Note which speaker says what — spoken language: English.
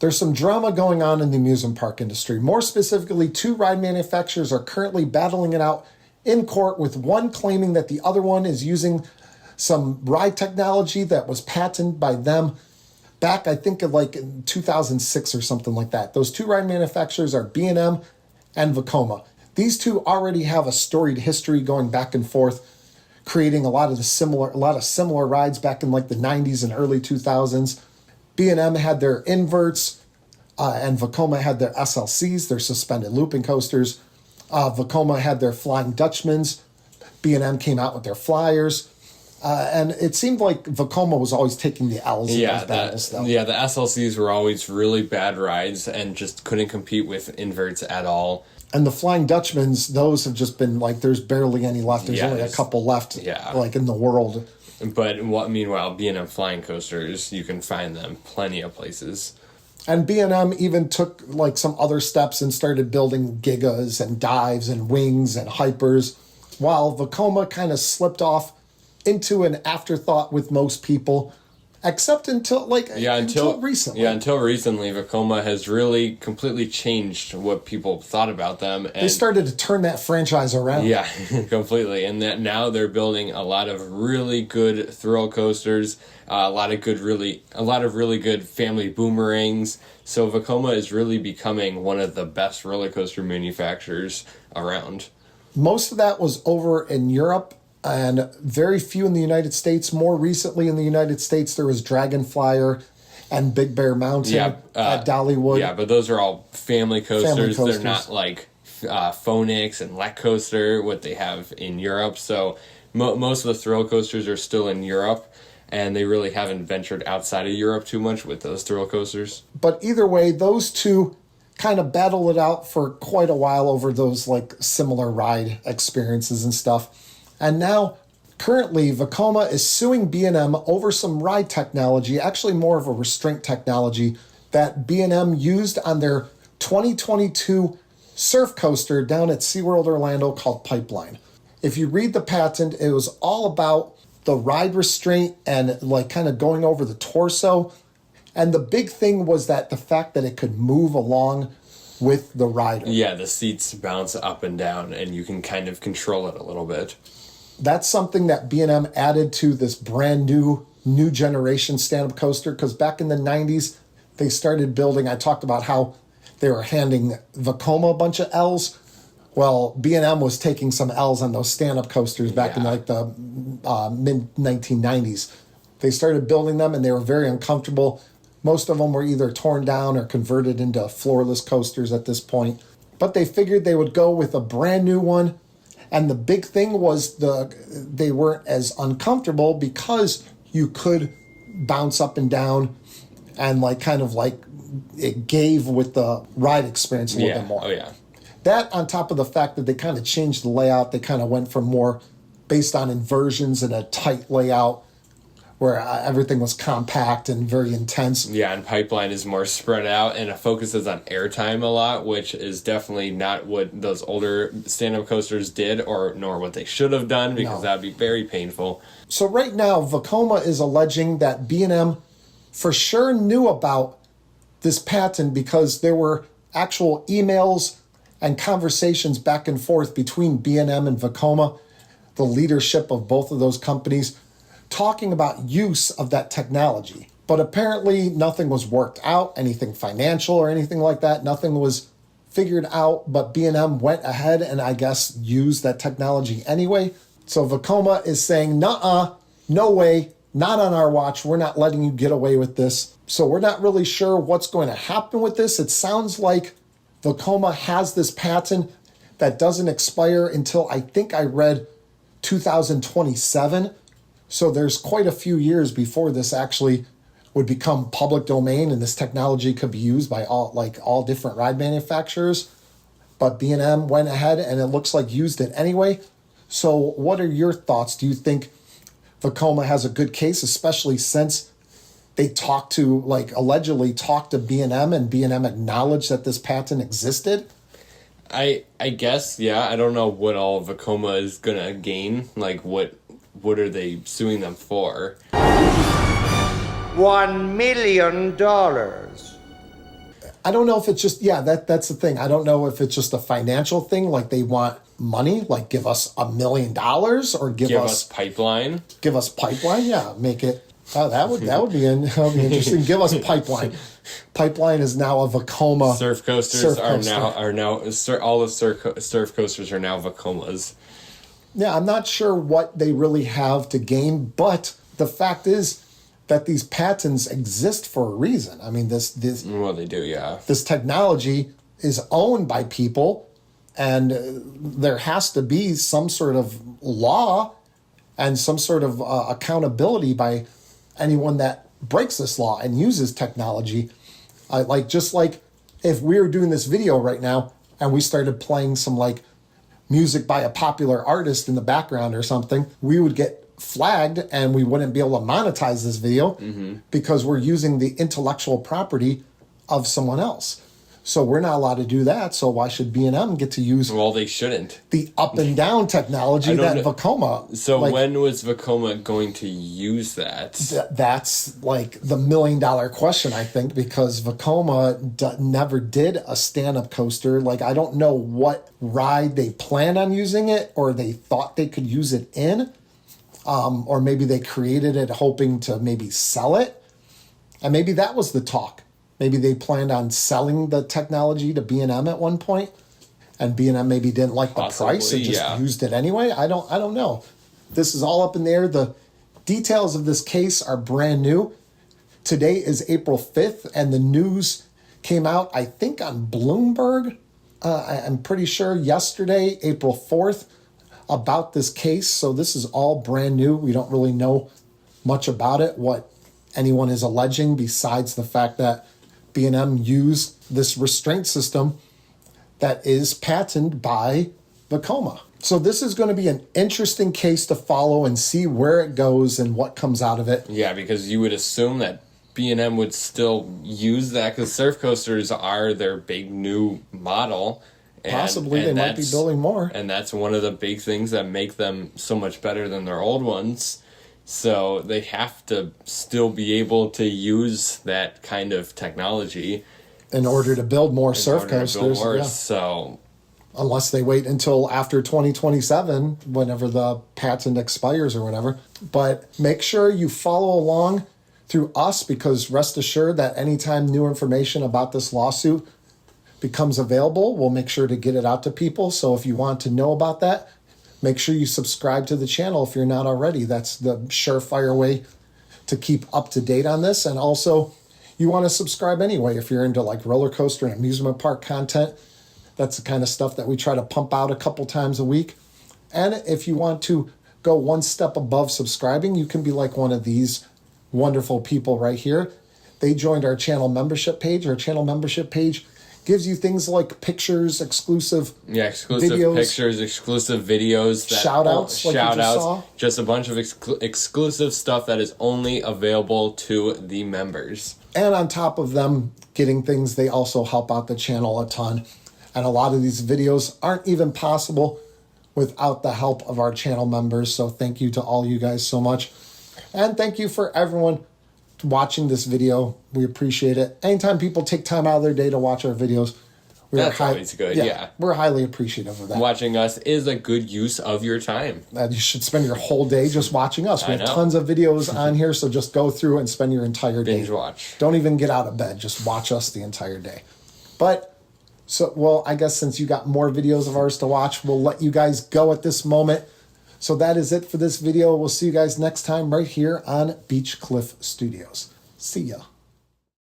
Speaker 1: There's some drama going on in the amusement park industry. More specifically, two ride manufacturers are currently battling it out in court, with one claiming that the other one is using some ride technology that was patented by them back, I think, of like in 2006 or something like that. Those two ride manufacturers are B&M and Vekoma. These two already have a storied history going back and forth, creating a lot of similar rides back in like the 90s and early 2000s. B&M had their inverts, and Vekoma had their SLCs, their suspended looping coasters. Vekoma had their Flying Dutchmans. B&M came out with their Flyers. And it seemed like Vekoma was always taking the L's in those battles, though.
Speaker 2: Yeah, the SLCs were always really bad rides and just couldn't compete with inverts at all.
Speaker 1: And the Flying Dutchmans, those have just been like, there's barely any left. There's only a couple left, like in the world.
Speaker 2: But meanwhile, B&M flying coasters, you can find them plenty of places.
Speaker 1: And B&M even took like some other steps and started building Gigas and Dives and Wings and Hypers, while Vekoma kind of slipped off into an afterthought with most people, except until recently.
Speaker 2: Yeah, until recently, Vekoma has really completely changed what people thought about them. And
Speaker 1: they started to turn that franchise around.
Speaker 2: Yeah, completely. And that now they're building a lot of really good thrill coasters, a lot of really good family boomerangs. So Vekoma is really becoming one of the best roller coaster manufacturers around.
Speaker 1: Most of that was over in Europe, and very few in the United States. More recently in the United States, there was Dragon Flyer and Big Bear Mountain at Dollywood.
Speaker 2: Yeah, but those are all family coasters. They're not like Phoenix and Lek Coaster, what they have in Europe. So most of the thrill coasters are still in Europe, and they really haven't ventured outside of Europe too much with those thrill coasters.
Speaker 1: But either way, those two kind of battle it out for quite a while over those like similar ride experiences and stuff. And now, currently, Vekoma is suing B&M over some ride technology, actually more of a restraint technology, that B&M used on their 2022 surf coaster down at SeaWorld Orlando called Pipeline. If you read the patent, it was all about the ride restraint and like kind of going over the torso. And the big thing was that the fact that it could move along with the rider.
Speaker 2: Yeah, the seats bounce up and down, and you can kind of control it a little bit.
Speaker 1: That's something that B&M added to this brand new generation stand-up coaster, because back in the 90s, they started building, I talked about how they were handing Vekoma a bunch of L's. Well, B&M was taking some L's on those stand-up coasters back in like the mid-1990s. They started building them, and they were very uncomfortable. Most of them were either torn down or converted into floorless coasters at this point. But they figured they would go with a brand new one. And the big thing was they weren't as uncomfortable because you could bounce up and down, and like kind of like it gave with the ride experience a little bit more.
Speaker 2: Oh, yeah.
Speaker 1: That on top of the fact that they kind of changed the layout. They kind of went from more based on inversions and a tight layout where everything was compact and very intense.
Speaker 2: Yeah, and Pipeline is more spread out, and it focuses on airtime a lot, which is definitely not what those older stand-up coasters did, nor what they should have done, because that would be very painful.
Speaker 1: So right now, Vekoma is alleging that B&M for sure knew about this patent because there were actual emails and conversations back and forth between B&M and Vekoma, the leadership of both of those companies, talking about use of that technology. But apparently nothing was worked out, anything financial or anything like that. Nothing was figured out, but B&M went ahead and I guess used that technology anyway. So Vekoma is saying, nuh-uh, no way, not on our watch. We're not letting you get away with this. So we're not really sure what's going to happen with this. It sounds like Vekoma has this patent that doesn't expire until I think I read 2027. So there's quite a few years before this actually would become public domain and this technology could be used by all different ride manufacturers. But B&M went ahead and it looks like used it anyway. So what are your thoughts? Do you think Vekoma has a good case, especially since they allegedly talked to B&M and B&M acknowledged that this patent existed?
Speaker 2: I guess, yeah. I don't know what all Vekoma is going to gain. Like, what are they suing them for?
Speaker 3: $1 million.
Speaker 1: I don't know if it's just, that's the thing. I don't know if it's just a financial thing, like they want money, like give us $1 million or give us
Speaker 2: pipeline.
Speaker 1: Give us pipeline, yeah. Make it. That would be interesting. Give us pipeline. Pipeline is now a Vekoma.
Speaker 2: Surf coasters are now all of surf coasters are now Vekomas.
Speaker 1: Yeah, I'm not sure what they really have to gain, but the fact is that these patents exist for a reason. I mean, this
Speaker 2: well, they do, yeah.
Speaker 1: This technology is owned by people, and there has to be some sort of law and some sort of accountability by anyone that breaks this law and uses technology. Just like if we were doing this video right now and we started playing some like music by a popular artist in the background or something, we would get flagged and we wouldn't be able to monetize this video because we're using the intellectual property of someone else. So we're not allowed to do that. So why should B&M get to use?
Speaker 2: Well, they shouldn't.
Speaker 1: The up and down technology that Vekoma.
Speaker 2: So when was Vekoma going to use that?
Speaker 1: That's like the $1 million question, I think, because Vekoma never did a stand-up coaster. Like, I don't know what ride they planned on using it, or they thought they could use it in, or maybe they created it hoping to maybe sell it, and maybe that was the talk. Maybe they planned on selling the technology to B&M at one point, and B&M maybe didn't like the price and just used it anyway. I don't know. This is all up in the air. The details of this case are brand new. Today is April 5th, and the news came out, I think, on Bloomberg. I'm pretty sure yesterday, April 4th, about this case. So this is all brand new. We don't really know much about it, what anyone is alleging, besides the fact that B&M used this restraint system that is patented by Vekoma. So this is going to be an interesting case to follow and see where it goes and what comes out of it.
Speaker 2: Yeah, because you would assume that B&M would still use that because surf coasters are their big new model.
Speaker 1: Possibly they might be building more.
Speaker 2: And that's one of the big things that make them so much better than their old ones. So they have to still be able to use that kind of technology
Speaker 1: in order to build more surf coasters.
Speaker 2: So
Speaker 1: unless they wait until after 2027, whenever the patent expires or whatever. But make sure you follow along through us, because rest assured that anytime new information about this lawsuit becomes available, we'll make sure to get it out to people. So if you want to know about that, make sure you subscribe to the channel if you're not already. That's the surefire way to keep up to date on this. And also, you want to subscribe anyway if you're into like roller coaster and amusement park content. That's the kind of stuff that we try to pump out a couple times a week. And if you want to go one step above subscribing, you can be like one of these wonderful people right here. They joined our channel membership page. Our channel membership page gives you things like pictures, exclusive videos,
Speaker 2: pictures, exclusive videos,
Speaker 1: just
Speaker 2: a bunch of exclusive stuff that is only available to the members.
Speaker 1: And on top of them getting things, they also help out the channel a ton. And a lot of these videos aren't even possible without the help of our channel members. So thank you to all you guys so much. And thank you for everyone watching this video. We appreciate it. Anytime people take time out of their day to watch our videos,
Speaker 2: that's always good. Yeah,
Speaker 1: we're highly appreciative of that.
Speaker 2: Watching us is a good use of your time.
Speaker 1: You should spend your whole day just watching us. We have tons of videos on here, so just go through and spend your entire day.
Speaker 2: Binge watch.
Speaker 1: Don't even get out of bed. Just watch us the entire day. I guess since you got more videos of ours to watch, we'll let you guys go at this moment. So that is it for this video. We'll see you guys next time right here on Beach Cliff Studios. See ya.